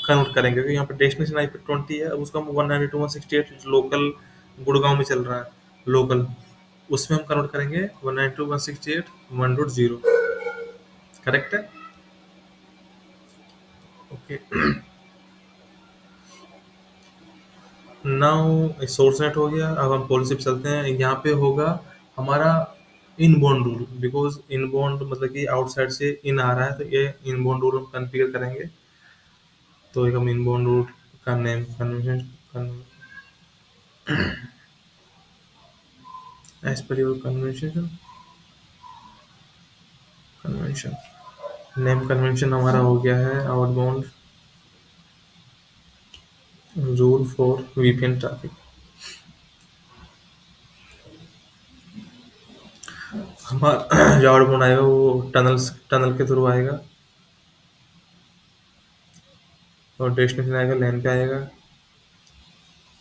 Convert करेंगे, क्योंकि यहाँ पे डेस्टिनेशन आईपी 20 है, अब उसको हम 192.168 लोकल गुड़गांव में चल रहा है, लोकल, उसमें हम कन्वर्ट करेंगे 192.168.1.0। करेक्ट है? ओके। नाउ सोर्स नेट हो गया, अब हम पॉलिसी पे चलते हैं। यहाँ पे होगा हमारा इनबाउंड रूल, बिकॉज इनबाउंड मतलब कि आउटसाइड से इन आ रहा है, तो ये इनबाउंड रूल हम कॉन्फ़िगर करेंगे। तो एक हम इनबाउंड रूल का name convention, as per your convention name convention हमारा हो गया है outbound rule for VPN traffic. हमारा जो आउटबाउंड आएगा वो टनल के थ्रू आएगा, और डेस्टिनेशन आएगा लैन पे आएगा।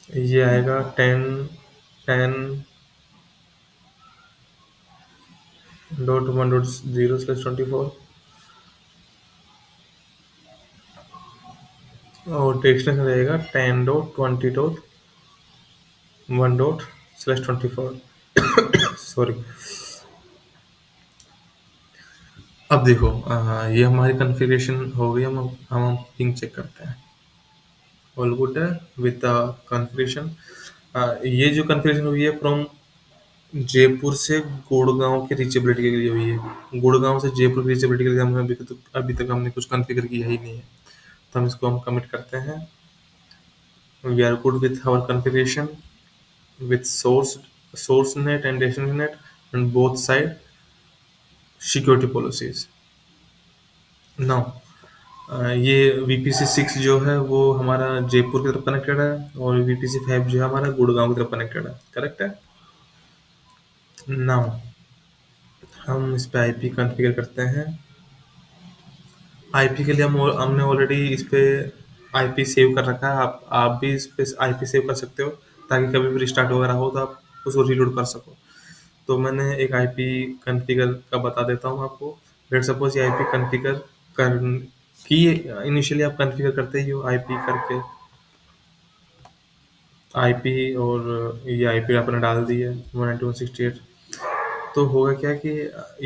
ये आएगा 10.1.0/24, और डेस्टिनेशन रहेगा 10.20.1./24। सॉरी। अब देखो, ये हमारी कॉन्फ़िगरेशन हो गई। हम पिंग चेक करते हैं। ऑल गुड है विद द कॉन्फ़िगरेशन। ये जो कॉन्फ़िगरेशन हुई है फ्रॉम जयपुर से गुड़गांव की रीचेबिलिटी के लिए हुई है। गुड़गांव से जयपुर की रीचेबिलिटी के लिए हमने अभी तक हमने कुछ कॉन्फ़िगर किया ही नहीं है, तो हम इसको हम कमिट करते हैं। We are good with our configuration with source net and destination net and both side security policies. Now ये VPC 6 जो है वो हमारा जयपुर की तरफ कनेक्टेड है, और VPC 5 जो है हमारा गुड़गांव की तरफ कनेक्टेड है। करेक्ट है? नाउ हम इस पे आईपी कॉन्फ़िगर करते हैं। आईपी के लिए हमने ऑलरेडी इस पे आईपी सेव कर रखा है। आप भी इस पे आईपी सेव कर सकते हो, ताकि कभी भी रिस्टार्ट वगैरह हो तो आप उसको रीलोड कर सको। तो मैंने एक आईपी कॉन्फ़िगर का बता देता हूँ आपको। लेट्स सपोज ये आईपी कॉन्फ़िगर कर की इनिशियली आप कॉन्फ़िगर करते ही हो आईपी करके, आईपी, और ये आईपी आपने डाल दी है 192.168। तो होगा क्या कि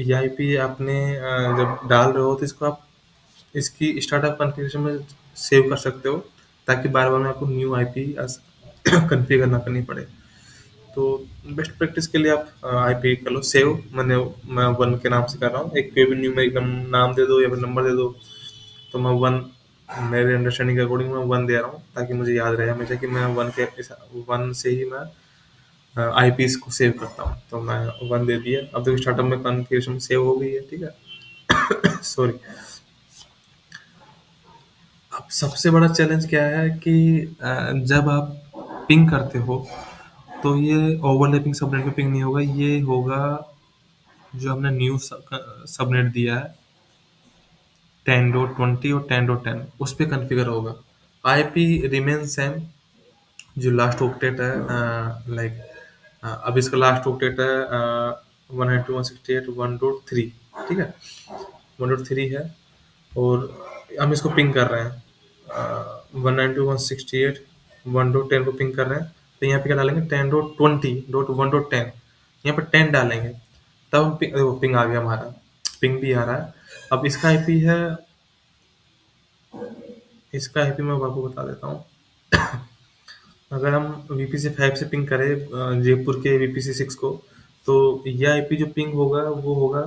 ये आईपी आपने जब डाल रहे हो तो इसको आप इसकी स्टार्टअप कॉन्फ़िगरेशन में सेव कर सकते हो, ताकि बार-बार में आपको न्यू आईपी कॉन्फ़िगर ना करनी पड़े। तो बेस्ट प्रैक्टिस के लिए आप आईपी कर लो सेव। मैं 1 के नाम से कर रहा हूँ। एक कोई भी न्यूमेरिक नाम दे दो या फिर नंबर दे दो। तो मैं 1, मेरे अंडरस्टैंडिंग के अकॉर्डिंग मैं 1 दे रहा हूँ, ताकि मुझे याद रहे हमेशा कि मैं 1 से ही मैं आईपीस को सेव करता हूँ। तो मैं 1 दे दिया। अब देखो स्टार्टअप में कॉन्फ़िगरेशन सेव हो गई है, ठीक है? सॉरी। अब सबसे बड़ा चैलेंज क्या है कि जब आप पिंग करते हो, तो ये ओवरलैपिंग सबनेट में पिंग नहीं होगा, ये होगा जो हमने न्यू सबनेट दिया है 10.20 और 10.10, उस पे कॉन्फ़िगर होगा। IP remain same. जो लास्ट ऑक्टेट है, लाइक अब इसका लास्ट ऑक्टेट है 192.168.1.3, ठीक है? 1.3 है, और हम इसको पिंग कर रहे हैं 192.168.1.10 को पिंग कर रहे हैं। तो यहाँ पे क्या डालेंगे 10.20.1.10, यहाँ पे 10 डालेंगे, तब हम देखो पिंग आ गया हमारा, पिंग भी आ रहा है। अब इसका आईपी मैं आपको बता देता हूँ। अगर हम VPC 5 से पिंग करें जयपुर के VPC 6 को, तो यह आईपी जो पिंग होगा वो होगा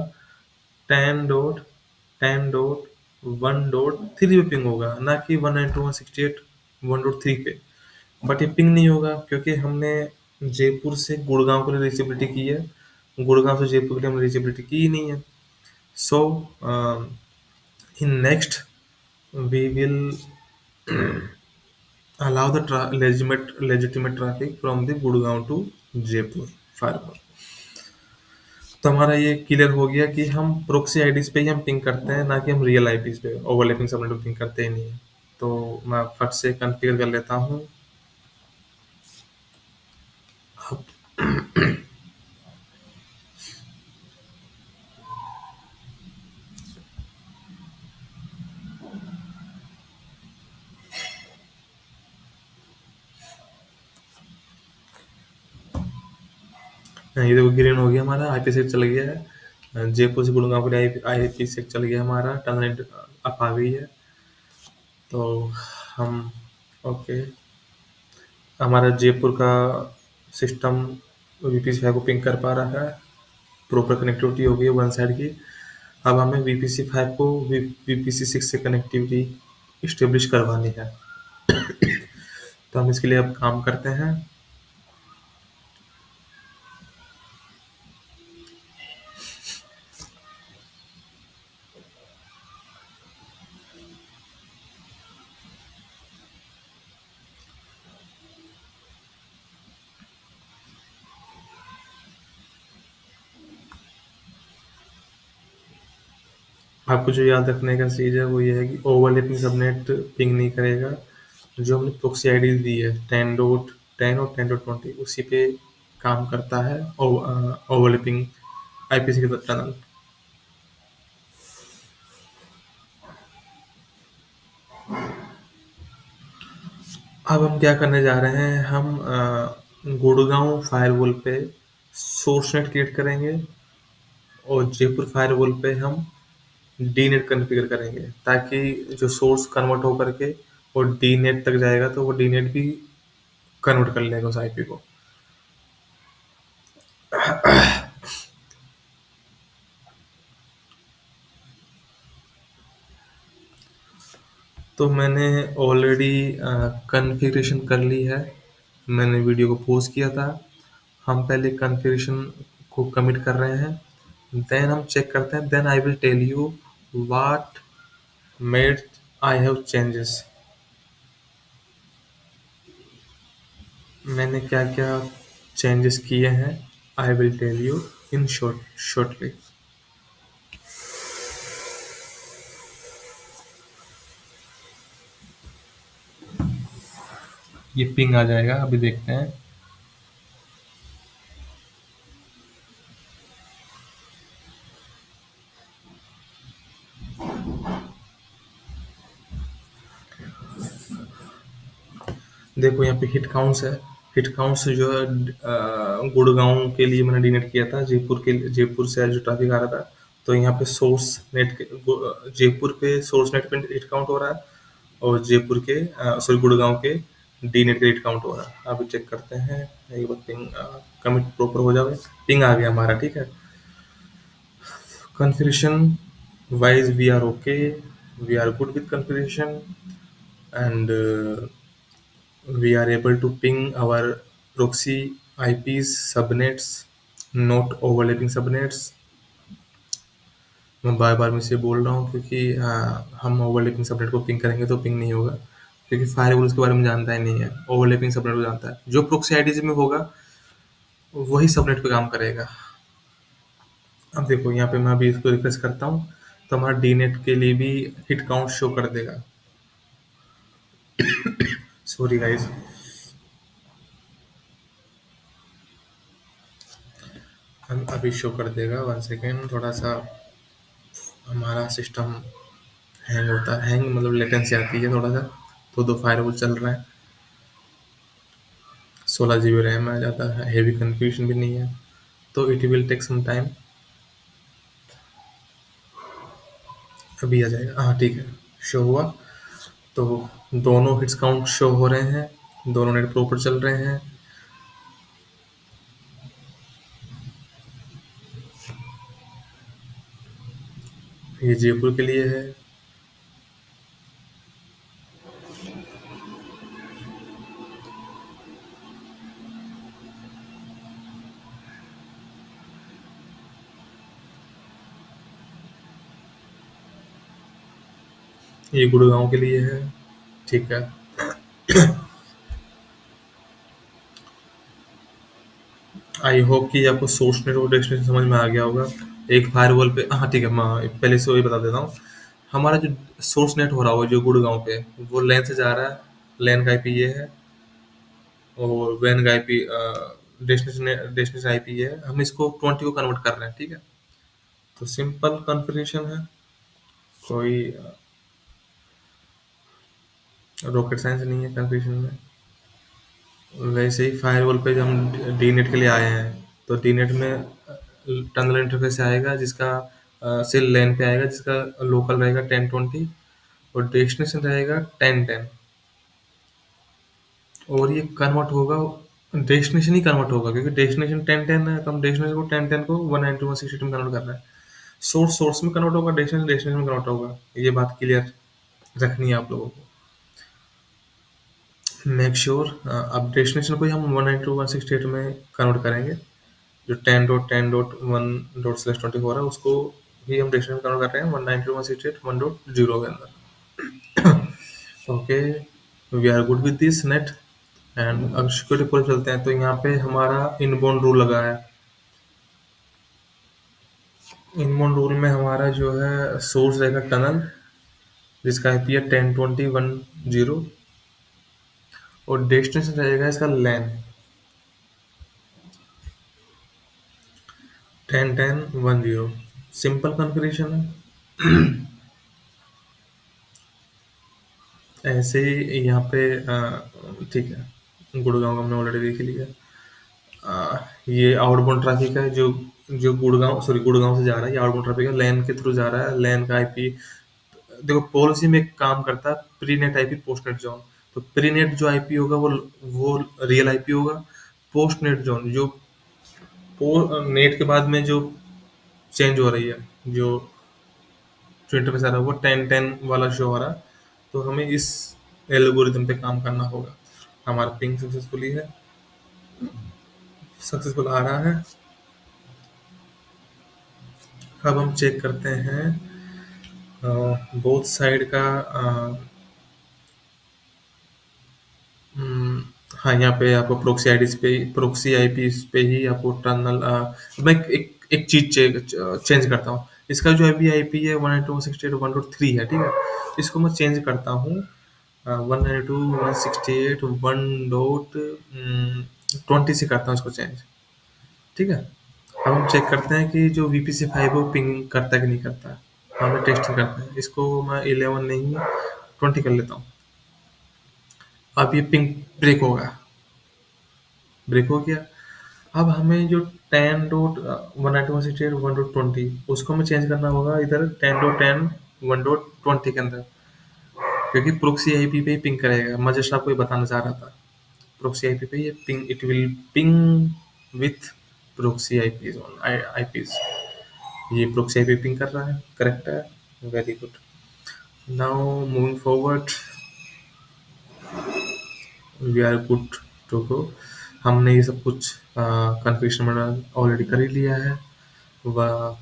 10.10.1.3 पे पिंग होगा, ना कि 192.168.1.3 पे। बट ये पिंग नहीं होगा क्योंकि हमने जयपुर से गुड़गांव के लिए रीचेबिलिटी की है, गुड़गांव से जयपुर के लिए हमने रीचेबिलिटी की ही नहीं है। So in next we will allow the legitimate traffic from the Gurgaon to Jaipur fiber। तो हमारा ये क्लियर हो गया कि हम प्रोक्सी आईडीज पे ही हम पिंग करते हैं, ना कि हम रियल आईपीज पे ओवरलैपिंग सबनेट पे पिंग करते ही नहीं है। तो मैं फट से कॉन्फ़िगर कर लेता हूँ। ये देखो ग्रीन हो गया हमारा, आईपी सेक चल गया है। जयपुर से गुड़गांव के लिए आईपी सेक चल गया हमारा, टनल अप आ गई है। तो हम ओके, हमारा जयपुर का सिस्टम वीपीसी 5 को पिंग कर पा रहा है, प्रॉपर कनेक्टिविटी हो गई है वन साइड की। अब हमें वीपीसी 5 को वीपीसी 6 से कनेक्टिविटी इस्टेब्लिश करवानी है। तो हम इसके लिए अब काम करते हैं। आपको जो याद रखने का चीज़ है वो ये है कि ओवरलैपिंग सबनेट पिंग नहीं करेगा। जो हमने प्रॉक्सी आईडी दी है 10.10 और 10.20 उसी पे काम करता है ओवरलैपिंग आईपीसी के टनल। अब हम क्या करने जा रहे हैं, हम गुड़गांव फायरवॉल पे सोर्स नेट क्रिएट करेंगे और जयपुर फायरवॉल पे हम डी नेट कॉन्फ़िगर करेंगे, ताकि जो सोर्स कन्वर्ट हो करके और डी नेट तक जाएगा तो वो डी नेट भी कन्वर्ट कर लेगा उस आईपी को। तो मैंने ऑलरेडी कॉन्फ़िगरेशन कर ली है, मैंने वीडियो को पॉज़ किया था। हम पहले कॉन्फ़िगरेशन को कमिट कर रहे हैं, देन हम चेक करते हैं, then I will tell you what made I have changes. मैंने क्या-क्या चेंजेस किए हैं, I will tell you in shortly. ये पिंग आ जाएगा, अभी देखते हैं। देखो यहाँ पे हिट काउंट्स है। हिट काउंट्स जो है गुड़गांव के लिए मैंने डीनेट किया था, जयपुर से जो ट्रैफिक आ रहा था। तो यहाँ पे सोर्स नेट जयपुर पे सोर्स नेट पे हिट काउंट हो रहा है और जयपुर के सॉरी गुड़गांव के डी नेट का हिट काउंट हो रहा है। अभी चेक करते हैं एक बार पिंग कमिट प्रॉपर हो जाए। पिंग आ गया हमारा, ठीक है। Configuration wise, we are okay. We are good with configuration, and we are able to ping our proxy IPs, subnets, not overlapping subnets. मैं बार बार मैं इसे बोल रहा हूँ क्योंकि हम ओवरलैपिंग सबनेट को पिंग करेंगे तो पिंग नहीं होगा, क्योंकि फायरवॉल उसके बारे में जानता ही नहीं है। ओवरलैपिंग सबनेट को जानता है, जो प्रोक्सी आईडीज में होगा वही सबनेट पे काम करेगा। अब देखो यहाँ पे मैं अभी इसको रिफ्रेश करता हूँ तो हमारा डी नेट के लिए भी हिट काउंट शो कर देगा। Sorry guys. हम अभी शो कर देगा, वन सेकेंड। थोड़ा सा हमारा सिस्टम हैंग होता है, हैंग मतलब लेटेंसी आती है थोड़ा सा। तो दो फायरवॉल चल रहा है, 16 GB रैम है, ज़्यादा हैवी कन्फ्यूजन भी नहीं है, तो it will take some time. अभी आ जाएगा, हाँ ठीक है, शो हुआ। तो दोनों हिट्स काउंट शो हो रहे हैं, दोनों नेट प्रॉपर चल रहे हैं। ये जयपुर के लिए है। ये गुड़गांव के लिए है, ठीक है। आई होप कि आपको सोर्स नेट और डेस्टिनेशन समझ में आ गया होगा। एक फायरवॉल पे, हाँ ठीक है, मैं पहले से वही बता देता हूँ। हमारा जो सोर्स नेट हो रहा हो जो गुड़गांव पे, वो लैन से जा रहा है, लैन का आईपी ये है, और वैन का आईपी डेस्टिनेशन डेस्टिनेशन आईपी ये है। हम इसको 20 को कन्वर्ट कर रहे हैं, ठीक है। तो सिंपल कॉन्फ़िगरेशन है, कोई रॉकेट साइंस नहीं है कॉन्फ़िगरेशन में। वैसे ही फायरवॉल पे हम डी नेट के लिए आए हैं, तो डीनेट में टनल इंटरफेस आएगा जिसका से लैन पे आएगा जिसका लोकल रहेगा 1020 और डेस्टिनेशन रहेगा 1010 और ये कन्वर्ट होगा डेस्टिनेशन ही कन्वर्ट होगा क्योंकि डेस्टिनेशन 1010 है तो हम डेस्टिनेशन को 1010 को 192.168 में कन्वर्ट कर रहे हैं। सोर्स सोर्स में कन्वर्ट होगा, डेस्टिनेशन डेस्टिनेशन में कन्वर्ट होगा। ये बात क्लियर रखनी है आप लोगों को। मेक श्योर अब डेस्टिनेशन को ही हम 192.168 में कन्वर्ट करेंगे। जो 10.10.1./24 है उसको ही हम डेस्टिनेशन में कन्वर्ट कर रहे हैं 192.168.1.0 के अंदर। Okay, we are good with this net. And अब सिक्योरिटी पर चलते हैं तो यहाँ पे हमारा इनबाउंड रूल लगा है। इनबाउंड रूल में हमारा जो है सोर्स रहेगा टनल जिसका आईपी है 10.20.1.0 और डेस्टिनेशन रहेगा इसका लैन 10.10.1.0। सिंपल कॉन्फ़िगरेशन है। ऐसे ही यहाँ पे ठीक है, गुड़गांव का हमने ऑलरेडी देख लिया। ये आउटबाउंड ट्रैफिक है जो जो गुड़गांव से जा रहा है। ये आउटबाउंड ट्रैफिक है, लैन के थ्रू जा रहा है। लैन का आईपी देखो पॉलिसी में एक काम करता है pre net IP post net zone. तो प्री नेट जो आईपी होगा वो रियल आईपी होगा। पोस्ट नेट जोन जो नेट के बाद में जो चेंज हो रही है, जो जो इंटरफेस आ रहा है वो 1010 वाला शो हो रहा है। तो हमें इस एल्गोरिदम पे काम करना होगा। हमारा पिंग सक्सेसफुली है, सक्सेसफुल आ रहा है। अब हम चेक करते हैं बोथ साइड का। हम्म, हाँ, यहाँ पे आपको प्रोक्सी आईपी पे ही आपको टर्नल मैं एक चीज चेंज करता हूँ। इसका जो अभी आईपी है 192.168.1.3 है, ठीक है। इसको मैं चेंज करता हूँ 192.168.1.20 से करता हूँ इसको चेंज, ठीक है। अब हम चेक करते हैं कि जो VPC5 है वो पिंग करता है कि नहीं करता है। हमने टेस्टिंग करते हैं। इसको मैं 11 नहीं 20 कर लेता हूँ। अब ये पिंग ब्रेक होगा, ब्रेक हो गया। अब हमें जो 10.192.168.1.20 उसको हमें चेंज करना होगा इधर 10.10.1.20 के अंदर, क्योंकि प्रोक्सी आईपी पे ही पिंग करेगा। मैं जस्ट आपको ये बताना चाह रहा था। प्रोक्सी आईपी पे ये ping, it will ping with proxy IPs on IPs. ये प्रोक्सी आईपी पिंग कर रहा है, करेक्ट है, very good. Now moving forward we are good to go. हमने ये सब कुछ कन्फिग्रेशन में ऑलरेडी कर ही लिया है। वह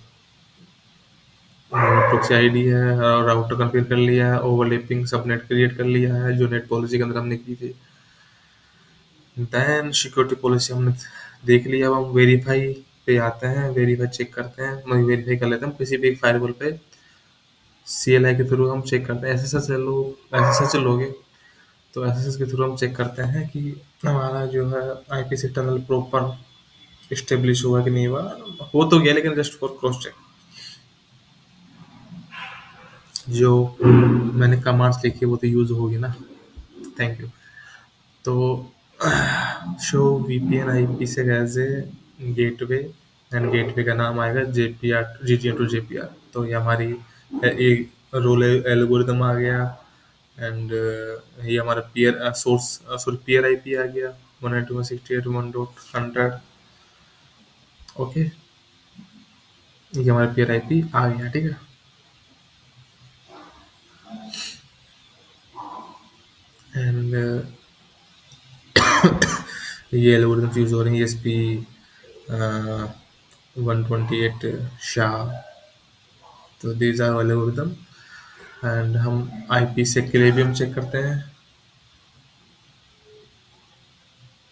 प्रोक्सी आईडी है और राउटर कॉन्फ़िगर कर लिया है। ओवरलैपिंग सबनेट क्रिएट कर लिया है जो नेट पॉलिसी के अंदर हमने की थी। देन सिक्योरिटी पॉलिसी हमने देख लिया। अब हम वेरीफाई पे आते हैं, वेरीफाई चेक करते हैं। मैं वेरीफाई कर लेता हूँ किसी भी एक फायरवॉल पे। CLI के थ्रू हम चेक करते हैं। SSL चलोगे तो SSL के थ्रू हम चेक करते हैं कि हमारा जो है आईपी से टनल प्रॉपर इस्टेब्लिश हुआ कि नहीं हुआ। हो तो गया लेकिन जस्ट फॉर क्रॉस चेक। जो मैंने कमांड्स लिखी वो तो यूज होगी ना। Thank you. तो शो VPN आईपी से as a gateway and gateway का नाम आएगा JPR GTN टू JPR। तो ये हमारी एक रोल एल्गोरिदम आ गया। एंड ये हमारा peer source sorry peer IP आ गया 192.168.1.100। ओके, ये हमारा पीयर आईपी आ गया, ठीक है। एंड ये एल्गोरिदम यूज हो रहे हैं ESP 128 शाह। तो दीज आर एल्गोरिदम। एंड हम आईपी से के लिए भी हम चेक करते हैं।